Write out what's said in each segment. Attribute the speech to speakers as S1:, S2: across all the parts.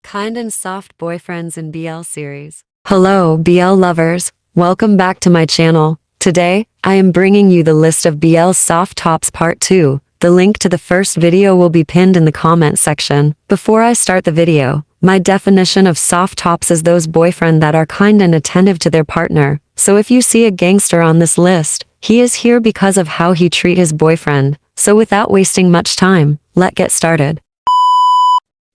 S1: Kind and soft boyfriends in BL series. Hello, BL lovers. Welcome back to my channel. Today, I am bringing you the list of BL soft tops part 2. The link to the first video will be pinned in the comment section. Before I start the video, my definition of soft tops is those boyfriend that are kind and attentive to their partner. So if you see a gangster on this list, he is here because of how he treat his boyfriend. So without wasting much time, let's get started.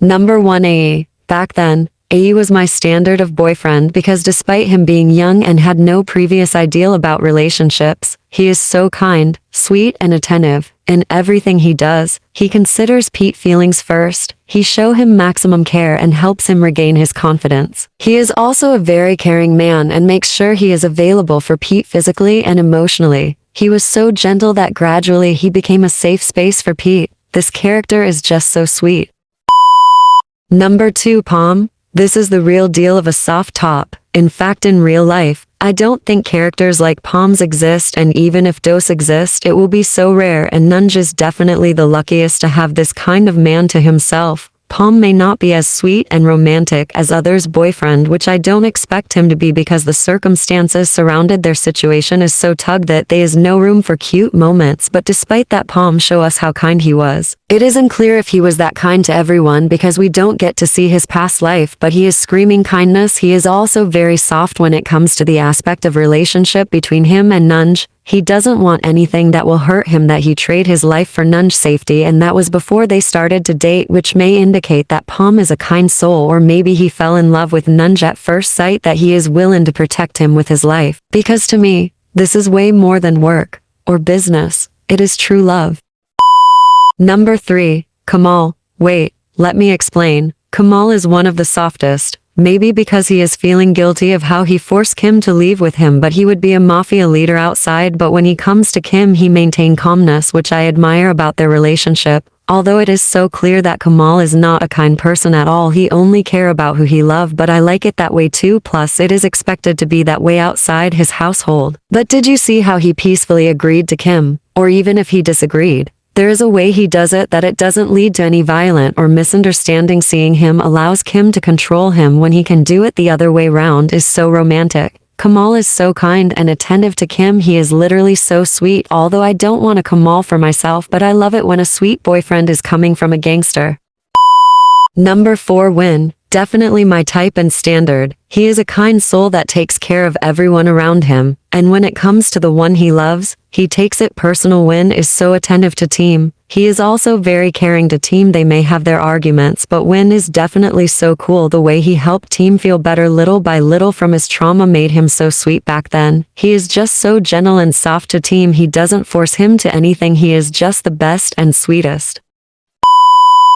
S1: Number 1, AE. Back then, AE was my standard of boyfriend because despite him being young and had no previous ideal about relationships, he is so kind, sweet and attentive. In everything he does, he considers Pete's feelings first. He show him maximum care and helps him regain his confidence. He is also a very caring man and makes sure he is available for Pete physically and emotionally. He was so gentle that gradually he became a safe space for Pete. This character is just so sweet. Number 2, Palm. This is the real deal of a soft top. In fact, in real life, I don't think characters like Palms exist, and even if those exist, it will be so rare, and Nunj is definitely the luckiest to have this kind of man to himself. Palm may not be as sweet and romantic as others' boyfriend, which I don't expect him to be because the circumstances surrounded their situation is so tugged that there is no room for cute moments, but despite that, Palm show us how kind he was. It isn't clear if he was that kind to everyone because we don't get to see his past life, but he is screaming kindness. He is also very soft when it comes to the aspect of relationship between him and Nunj. He doesn't want anything that will hurt him, that he trade his life for Nunj's safety, and that was before they started to date, which may indicate that Palm is a kind soul, or maybe he fell in love with Nunj at first sight, that he is willing to protect him with his life. Because to me, this is way more than work or business. It is true love. Number 3, Kamal. Wait, let me explain. Kamal is one of the softest. Maybe because he is feeling guilty of how he forced Kim to leave with him, but he would be a mafia leader outside, but when he comes to Kim he maintained calmness, which I admire about their relationship. Although it is so clear that Kamal is not a kind person at all, he only care about who he love, but I like it that way too, plus it is expected to be that way outside his household. But did you see how he peacefully agreed to Kim? Or even if he disagreed, there is a way he does it that it doesn't lead to any violent or misunderstanding. Seeing him allows Kim to control him when he can do it the other way round is so romantic. Kamal is so kind and attentive to Kim. He is literally so sweet. Although I don't want a Kamal for myself, but I love it when a sweet boyfriend is coming from a gangster. Number 4, Win. Definitely my type and standard. He is a kind soul that takes care of everyone around him, and when it comes to the one he loves, he takes it personal. Win is so attentive to Team. He is also very caring to Team. They may have their arguments, but Win is definitely so cool. The way he helped Team feel better little by little from his trauma made him so sweet back then. He is just so gentle and soft to Team. He doesn't force him to anything. He is just the best and sweetest.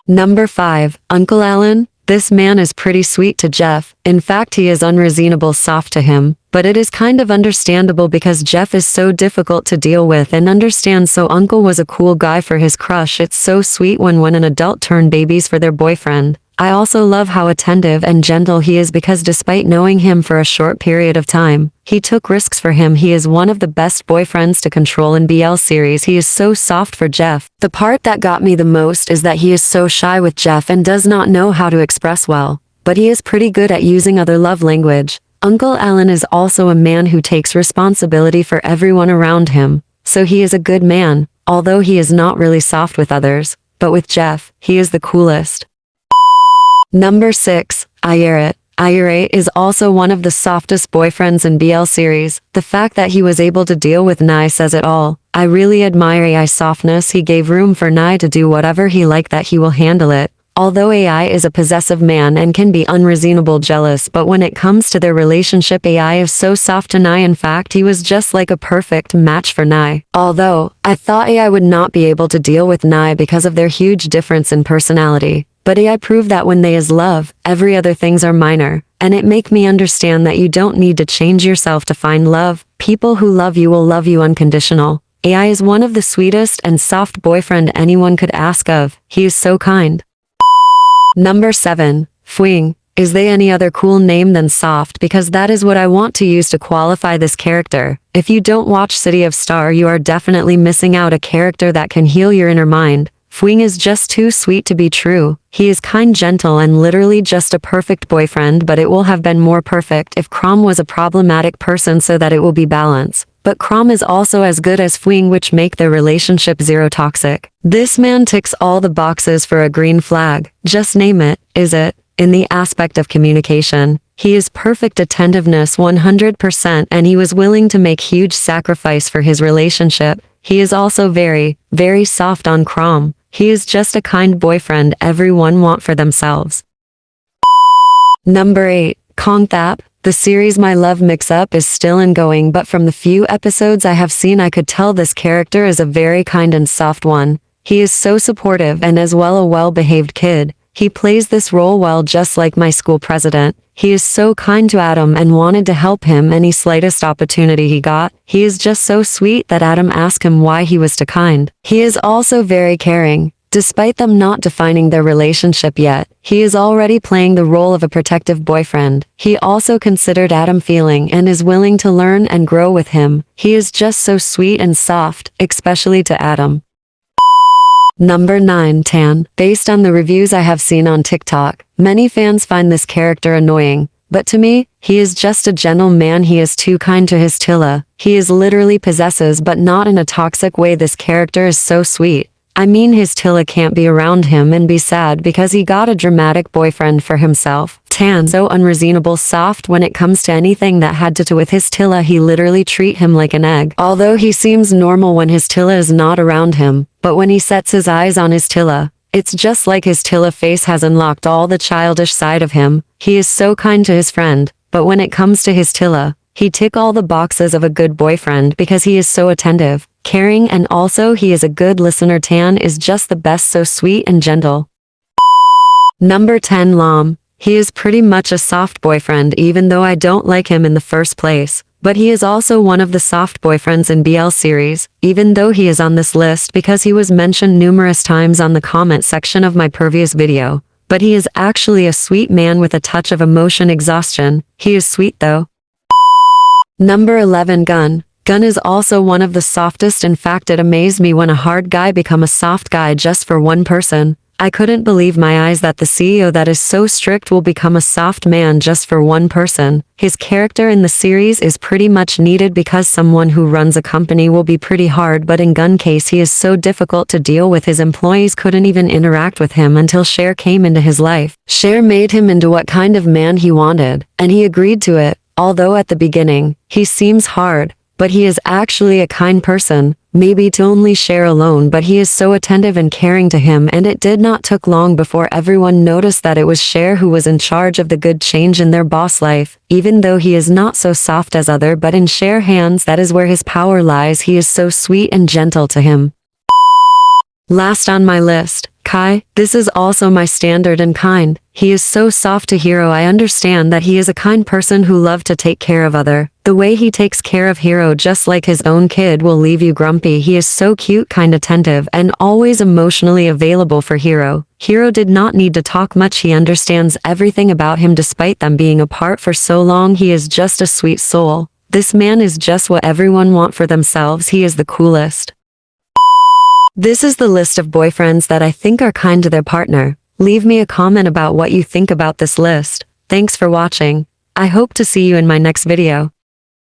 S1: Number 5, Uncle Alan. This man is pretty sweet to Jeff. In fact, he is unreasonable soft to him, but it is kind of understandable because Jeff is so difficult to deal with and understand, so Uncle was a cool guy for his crush. It's so sweet when an adult turn babies for their boyfriend. I also love how attentive and gentle he is because despite knowing him for a short period of time, he took risks for him. He is one of the best boyfriends to control in BL series. He is so soft for Jeff. The part that got me the most is that he is so shy with Jeff and does not know how to express well, but he is pretty good at using other love language. Uncle Alan is also a man who takes responsibility for everyone around him, so he is a good man, although he is not really soft with others, but with Jeff, he is the coolest. Number 6, Ayeret. Ayeret is also one of the softest boyfriends in BL series. The fact that he was able to deal with nhai says it all. I really admire AI's softness. He gave room for nhai to do whatever he liked, that he will handle it. Although AI is a possessive man and can be unreasonable jealous, but when it comes to their relationship, AI is so soft to nhai. In fact, he was just like a perfect match for nhai. Although, I thought AI would not be able to deal with nhai because of their huge difference in personality. But AI proved that when they is love, every other things are minor, and it make me understand that you don't need to change yourself to find love. People who love you will love you unconditional. AI is one of the sweetest and soft boyfriend anyone could ask of. He is so kind. Number 7, Fing. Is there any other cool name than soft? Because that is what I want to use to qualify this character. If you don't watch City of Star, you are definitely missing out a character that can heal your inner mind. Fing is just too sweet to be true. He is kind, gentle, and literally just a perfect boyfriend, but it will have been more perfect if Krom was a problematic person so that it will be balance. But Krom is also as good as Fing, which make their relationship zero toxic. This man ticks all the boxes for a green flag. Just name it, is it? In the aspect of communication, he is perfect attentiveness 100%, and he was willing to make huge sacrifice for his relationship. He is also very, very soft on Krom. He is just a kind boyfriend everyone want for themselves. Number 8. Kongthap. The series My Love Mix-Up is still ongoing, but from the few episodes I have seen I could tell this character is a very kind and soft one. He is so supportive and as well a well-behaved kid. He plays this role well, just like my school president. He is so kind to Adam and wanted to help him any slightest opportunity he got. He is just so sweet that Adam asked him why he was so kind. He is also very caring. Despite them not defining their relationship yet, he is already playing the role of a protective boyfriend. He also considered Adam feeling and is willing to learn and grow with him. He is just so sweet and soft, especially to Adam. Number 9. Tan. Based on the reviews I have seen on TikTok, many fans find this character annoying, but to me, he is just a gentle man. He is too kind to his Tilla. He is literally possesses, but not in a toxic way. This character is so sweet. I mean, his Tilla can't be around him and be sad because he got a dramatic boyfriend for himself. Tan, so unreasonable soft when it comes to anything that had to do with his Tilla. He literally treat him like an egg. Although he seems normal when his Tilla is not around him, but when he sets his eyes on his Tilla, it's just like his Tilla face has unlocked all the childish side of him. He is so kind to his friend, but when it comes to his Tilla, he tick all the boxes of a good boyfriend because he is so attentive, caring, and also he is a good listener. Tan is just the best, so sweet and gentle. Number 10. Lam. He is pretty much a soft boyfriend, even though I don't like him in the first place. But he is also one of the soft boyfriends in BL series, even though he is on this list because he was mentioned numerous times on the comment section of my previous video. But he is actually a sweet man with a touch of emotion exhaustion. He is sweet though. Number 11. Gun. Gun is also one of the softest. In fact, it amazed me when a hard guy become a soft guy just for one person. I couldn't believe my eyes that the CEO that is so strict will become a soft man just for one person. His character in the series is pretty much needed because someone who runs a company will be pretty hard, but in Gun case he is so difficult to deal with. His employees couldn't even interact with him until Cher came into his life. Cher made him into what kind of man he wanted, and he agreed to it. Although at the beginning, he seems hard, but he is actually a kind person, maybe to only Cher alone, but he is so attentive and caring to him, and it did not took long before everyone noticed that it was Cher who was in charge of the good change in their boss life. Even though he is not so soft as other, but in Cher hands that is where his power lies. He is so sweet and gentle to him. Last on my list, Kai. This is also my standard and kind. He is so soft to Hero. I understand that he is a kind person who love to take care of other. The way he takes care of Hero just like his own kid will leave you grumpy. He is so cute, kind, attentive, and always emotionally available for Hero. Hero did not need to talk much. He understands everything about him despite them being apart for so long. He is just a sweet soul. This man is just what everyone want for themselves. He is the coolest. This is the list of boyfriends that I think are kind to their partner. Leave me a comment about what you think about this list. Thanks for watching. I hope to see you in my next video.